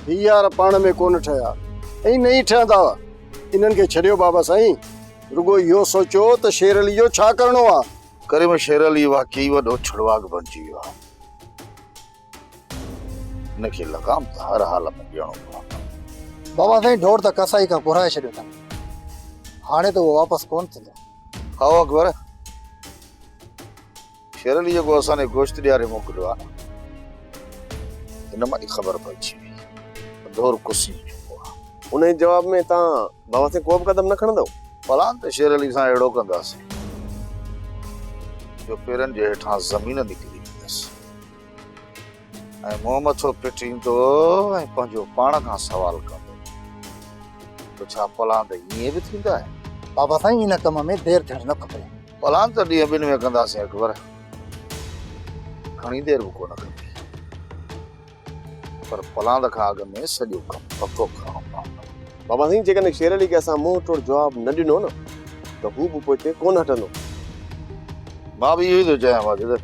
ही यार पाण में कोन ठया ऐं नहीं ठहंदा इन्हनि खे छॾियो बाबा साईं। रुगो इहो सोचो त शेर अली जो छा करणो आहे। करे में शेर अली वाकई वॾो छुड़वाग बणिजी वियो आहे। हिनखे लगाम त हर हाल में ॾियणो पवंदो। बाबा साईं ढोर त कसाई खां घुराए छॾियो अथनि, हाणे त उहो वापसि कोन थींदो। खाओ अकबर, शेर अली जेको असांजे गोश्त ॾियारे मोकिलियो आहे हिन मां ई ख़बर पइजी वई ढोर कुसी चुको आहे। उन जे जवाब में तव्हां बाबा साईं को बि कदम न खणंदव? फलान त शेर अली सां अहिड़ो कंदासीं जो पेरनि जे हेठां ज़मीन निकिरी वेंदसि ऐं मुंहुं मथो पिटींदो ऐं पंहिंजो पाण खां सवाल कंदो त छा फलान त ईअं बि थींदा आहिनि? बाबा साईं इन कम में देरि थियणु न खपे। फलान त ॾींहं ॿिनि में कंदासीं अकबर, घणी देरि बि कोन कंदी, पर फलान खां अॻु में सॼो कमु पको करणो पवंदो। बाबा साईं जेकॾहिं शेर अली खे असां मुंहुं तोड़ जवाब न ॾिनो न त हू बि पोइ हिते कोन हटंदो। मां बि इहो ई थो चाहियां जिगर,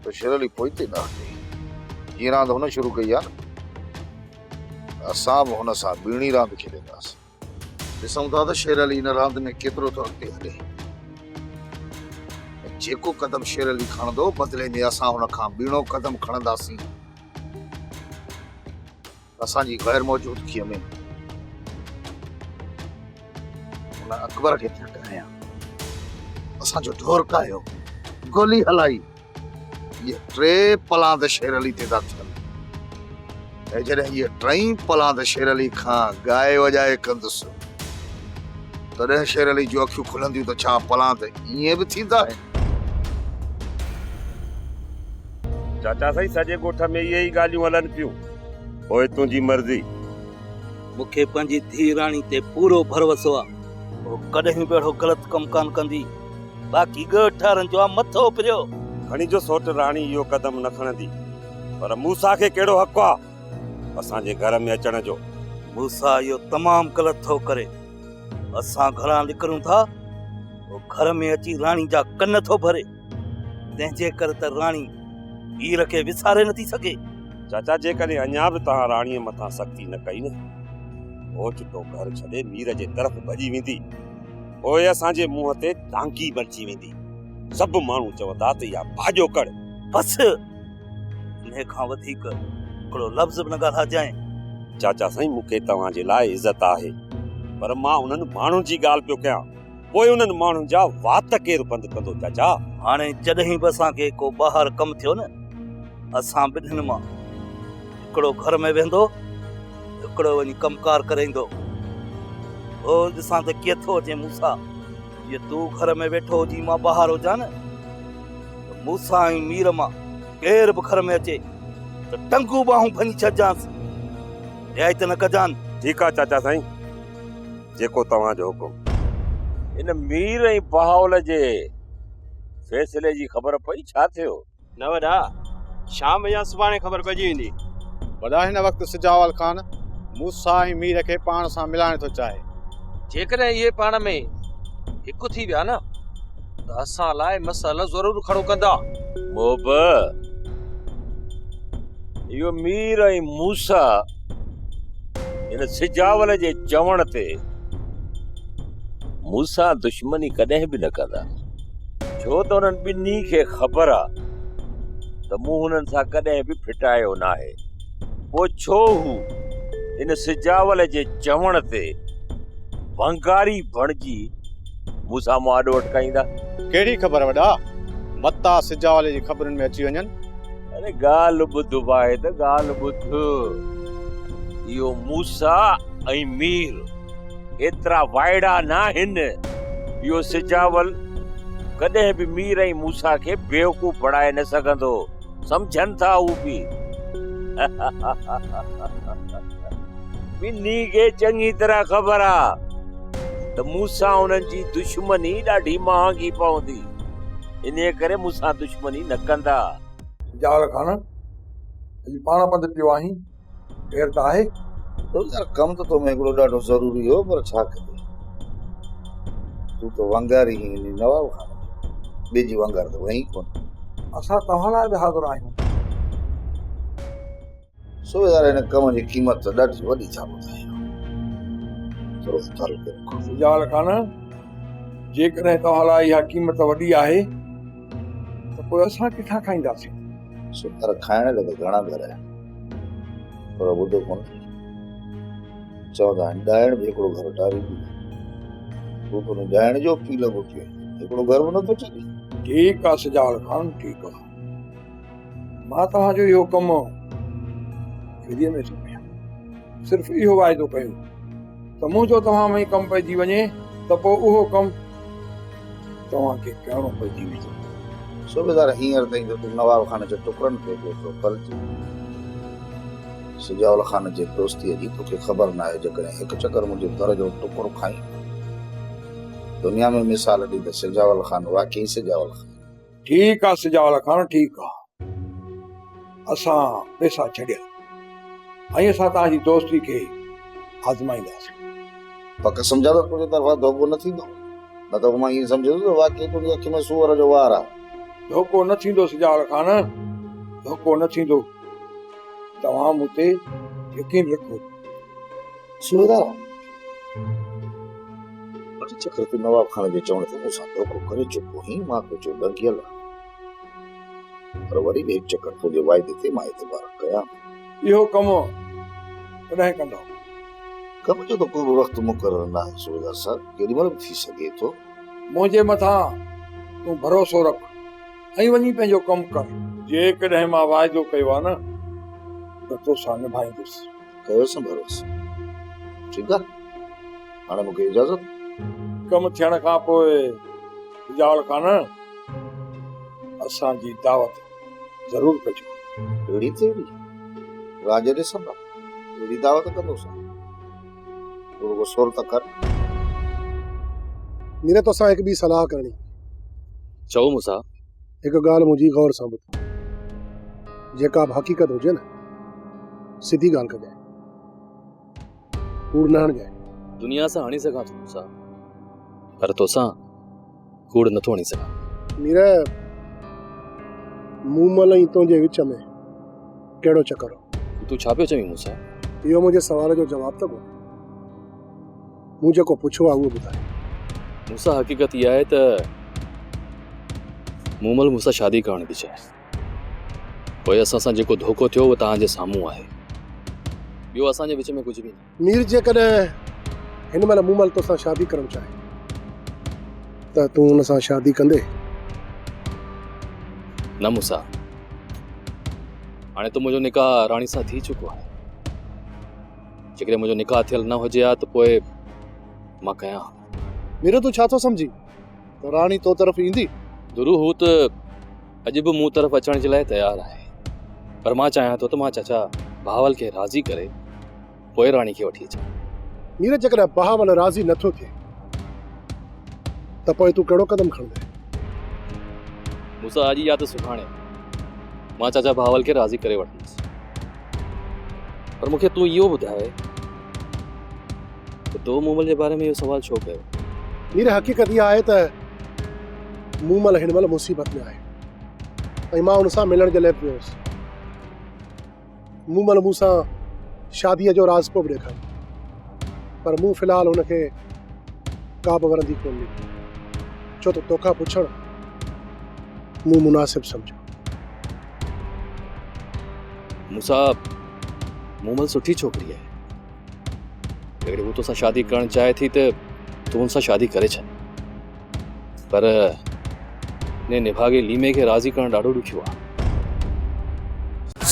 त शेर अली पोइ हिते न हटे। जीअं रांदि हुन शुरू कई आहे न, असां बि हुन सां ॿीणी रांदि खेॾंदासीं। ॾिसूं था त शेर अली हिन रांदि में केतिरो थो अॻिते हले। जेको कदम शेर अली खणंदो बदिले में असां हुन खां ॿीणो कदम खणंदासीं। असांजी गैर मौजूदगीअ में हुन अकबर खे थिया करायां, असांजो ढोर कायो, गोली हलाई, ये टे पलांद शेर अली ते था थियनि। ऐं जॾहिं इहे टई पलांद शेर अली खां गाए वॼाए कंदुसि तॾहिं शेर अली जूं अखियूं खुलंदियूं त छा पलांद ईअं बि थींदा आहिनि? चाचा साईं सॼे ॻोठ में इहे ई ॻाल्हियूं हलनि पियूं। पोइ तुंहिंजी मर्ज़ी। मूंखे पंहिंजी धी राणी ते पूरो भरोसो आहे, वो कॾहिं बि अहिड़ो ग़लति कमु कान कंदी। बाक़ी ॻोठ वारनि जो आहे मथो फिरियो। खणी जो सोट राणी इहो कदम न खणंदी, पर मूसा खे कहिड़ो हक़ आहे असांजे घर में अचण जो? मूसा इहो तमामु ग़लति थो करे। असां घरां निकिरूं था, वो घर में अची राणी जा कन थो भरे, तंहिंजे करे त राणी हीर खे विसारे नथी सघे। चाचा जेकॾहिं अञा बि तव्हां राणीअ मथां सख़्ती न कई न, ओचितो घर छॾे मीर जे तरफ़ भॼी वेंदी, पोइ असांजे मुंहं ते टांकी बणिजी वेंदी। सभु माण्हू चवंदा त इहा भाॼो कड़। बसि इन खां वधीक हिकिड़ो लफ़्ज़ बि न ॻाल्हाइजांइ। चाचा साईं मूंखे तव्हांजे लाइ इज़त आहे, पर मां उन्हनि माण्हुनि जी ॻाल्हि पियो कयां। पोइ उन्हनि माण्हुनि जा वात केरु बंदि कंदो चाचा? हाणे जॾहिं बि असांखे को ॿाहिरि कमु थियो न, असां ॿिन्हिनि मां हिकिड़ो घर में वेंदो, हिकिड़ो वञी कमकार करे ईंदो। ओ ॾिसां त कीअं थो अचे मूसा। ये तूं घर में वेठो हुजी मां ॿाहिरि हुजां न, त मूसा ऐं मीर मां केर बि घर में अचे त टंगू बाहूं भञी छॾिजांसि। रियायत न कजान। ठीकु आहे चाचा साईं, जेको तव्हांजो हुकुम। इन मीर ऐं बहावल जे फैसले जी ख़बर पई छा थियो? न वॾा, शाम या सुभाणे ख़बर पइजी वेंदी। वॾा हिन वक़्तु सिजावल ख़ान मूसा ऐं मीर खे पाण सां मिलाइण थो चाहे। जेकॾहिं इहे पाण में हिकु थी विया न त असां लाइ मसइलो ज़रूरु खड़ो कंदा। मोब इहो मीर ऐं मूसा इन सिजावल जे चवण ते मूसा दुश्मनी कॾहिं बि न कंदा, छो त उन्हनि ॿिन्ही खे ख़बर आहे त मूं हुननि सां कॾहिं बि फिटायो न आहे। पोइ छो हू इन सिजावल जे चवण ते भंगारी बणिजी मूसा मां आॾो अटकाईंदा? कहिड़ी ख़बर वॾा, मता सिजावल जी ख़बरुनि में अची वञनि। अरे ॻाल्हि ॿुध भाई त ॻाल्हि ॿुध। इहो मूसा ऐं मीर एतिरा वाइड़ा न आहिनि। इहो सिजावल कॾहिं बि मीर ऐं मूसा खे बेवकूफ़ बणाए न सघंदो, सम्झनि था हू बि। ॿिन्ही खे चङी तरह ख़बर आहे त मूसा उन्हनि जी दुश्मनी ॾाढी महांगी पवंदी, इन करे मूसा दुश्मनी न कंदा। जावल खान अॼु पाण पंधु पियो आहीं, देरि त आहे। यार कमु त तोमें हिकिड़ो ॾाढो ज़रूरी हो, पर छा कजे, तूं त वंगारी नवाब खान, ॿिए जी वंगार त वहीं कोन। असां तव्हां लाइ बि हाज़िर आहियूं। सूबेदार हिन कम जी क़ीमत त ॾाढी वॾी था ॿुधायो। थोरो ख़्यालु कयो। सुजाल खान, जेकॾहिं तव्हां लाइ इहा क़ीमत वॾी आहे त पोइ असां किथां खाईंदासीं? सुपर खाइण लाइ त घणा घर आहिनि, पर ॿुधो कोन चवंदा आहिनि ॾाइण बि हिकिड़ो घर टारी तूं तुंहिंजो ॾाइण जो पी लॻो पियो हिकिड़ो घर बि नथो छॾे। ठीकु आहे सुजाल खान, ठीकु आहे। मां तव्हांजो इहो कमु फिरीअ में थो कयां। सिर्फ़ु इहो वाइदो कयो त मुंहिंजो तव्हां में कमु पइजी वञे त पोइ उहो कमु तव्हांखे करिणो पइजी वेंदो। सूबेदार हींअर ताईं त तूं नवाब खान जे टुकड़नि खे पियो फर्ज़ सुजावल खान जे दोस्तीअ जी तोखे ख़बर न आहे। जेकॾहिं हिकु चकर मुंहिंजे दर जो टुकड़ो खाई दुनिया में मिसाल ॾी त सिजावल खान वाकई सिजावल खान। ठीकु आहे सिजावल खान, ठीकु आहे। असां पैसा छॾिया ऐं असां तव्हांजी दोस्ती खे आज़माईंदासीं। पक सम्झा त तुंहिंजे तरफ़ां धोखो न थींदो, न त मां ईअं सम्झो त वाकई तुंहिंजी अखि में सूअर जो वार आहे। धोखो न थींदो सिजावल खान, धोखो न थींदो। तव्हां मूं ते यकीन रखो। सूबेदार चक्कर तूं नवाब खान जे चवण ते मूंसां धोखो करे चुको हुई। मां कुझु ॾंगियल पर वरी बि हिकु चक्कर तुंहिंजे वाइदे ते मां एतबार कयां। इहो कमु कॾहिं कंदो? कम जो त कोई बि वक़्तु मुक़ररु न आहे सूबेदार साहब, केॾीमहिल बि थी सघे थो। मुंहिंजे मथां तूं भरोसो रख ऐं वञी पंहिंजो कमु कर। जेकॾहिं मां वाइदो कयो आहे न त तोसां निभाईंदुसि। कयोसीं भरोसो। ठीकु आहे, हाणे मूंखे इजाज़त। कमु थियण खां पोइ सुजावल खान असांजी दावत ज़रूरु कजो। अहिड़ी ते अहिड़ी राज ॾिसंदा अहिड़ी दावत कंदोसीं। रुगो सोर त कर। मीरा तोसां हिकु ॿी सलाह करणी। चओ मूंसां। हिकु ॻाल्हि मुंहिंजी गौर सां ॿुध। जेका बि हक़ीक़त हुजे न सिधी ॻाल्हि कजांइ, कूड़ न हणजांइ। दुनिया सां हणी सघां थो मूंसां, पर तोसां कूड़ नथो हणी सघां। मीरा मूमल ऐं तुंहिंजे विच में कहिड़ो चकर हो? तूं छा पियो चवीं मूंसां? इहो मुंहिंजे सवाल जो जवाबु त कोन्हे। मूं जेको पुछियो आहे उहो ॿुधाए। मूंसां हक़ीक़त इहा आहे त मूमल मूंसां शादी करण थी चाहे। पोइ असां सां जेको धोखो थियो उहो तव्हांजे साम्हूं आहे। ॿियो असांजे विच में कुझु बि न। मीर जेकॾहिं हिन महिल मूमल तोसां शादी करणु चाहे त तूं हुन सां शादी कंदे? न मूंसां, हाणे त मुंहिंजो निकाह राणी सां थी चुको आहे। जेकॾहिं मुंहिंजो निकाह थियल न हुजे हा त पोइ मां कयां। मीर तूं छा थो सम्झी त राणी तो तरफ़ ईंदी? दुरू हू त अॼु बि मूं तरफ़ अचण जे लाइ तयारु आहे, पर मां चाहियां थो त मां चाचा भावल खे राज़ी करे पोइ राणी खे वठी अचां। मीर जेकॾहिं भावल राज़ी नथो थिए त पोइ तूं कहिड़ो क़दम खणंदे? मूंसां अॼु या त सुभाणे मां चाचा भावल खे राज़ी करे वठंदुसि। पर मूंखे तूं इहो ॿुधाए त तो मूमल जे बारे में इहो सवाल छो कयो? मीर हक़ीक़त इहा आहे त मूमल हिन महिल मुसीबत में आहे ऐं मां हुन सां मिलण जे लाइ पियो हुउसि। मूमल मूंसां शादीअ जो राज़ पोइ बि ॾेखारियो, पर मूं फ़िलहालु हुनखे का बि वरंदी कोन ॾिनी, छो त तोखां पुछणु मूं मुनासिबु सम्झो। मूंसां मूमल सुठी छोकिरी आहे। अगरि हू तोसां शादी करणु चाहे थी त तूं हुन सां शादी करे छॾ, पर ने निभागे लीमे खे राज़ी करणु ॾाढो ॾुखियो आहे।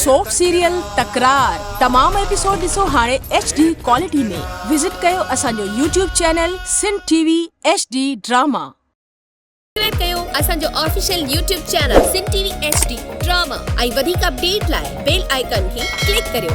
सोप सीरियल तकरार तमाम एपिसोड ॾिसो हाणे HD क्वालिटी में। विजिट कयो असांजो YouTube channel Sindh TV HD drama. Subscribe कयो असांजो official YouTube channel Sindh TV HD drama ऐं वधीक अपडेट लाइ बेल आइकन खे क्लिक करियो।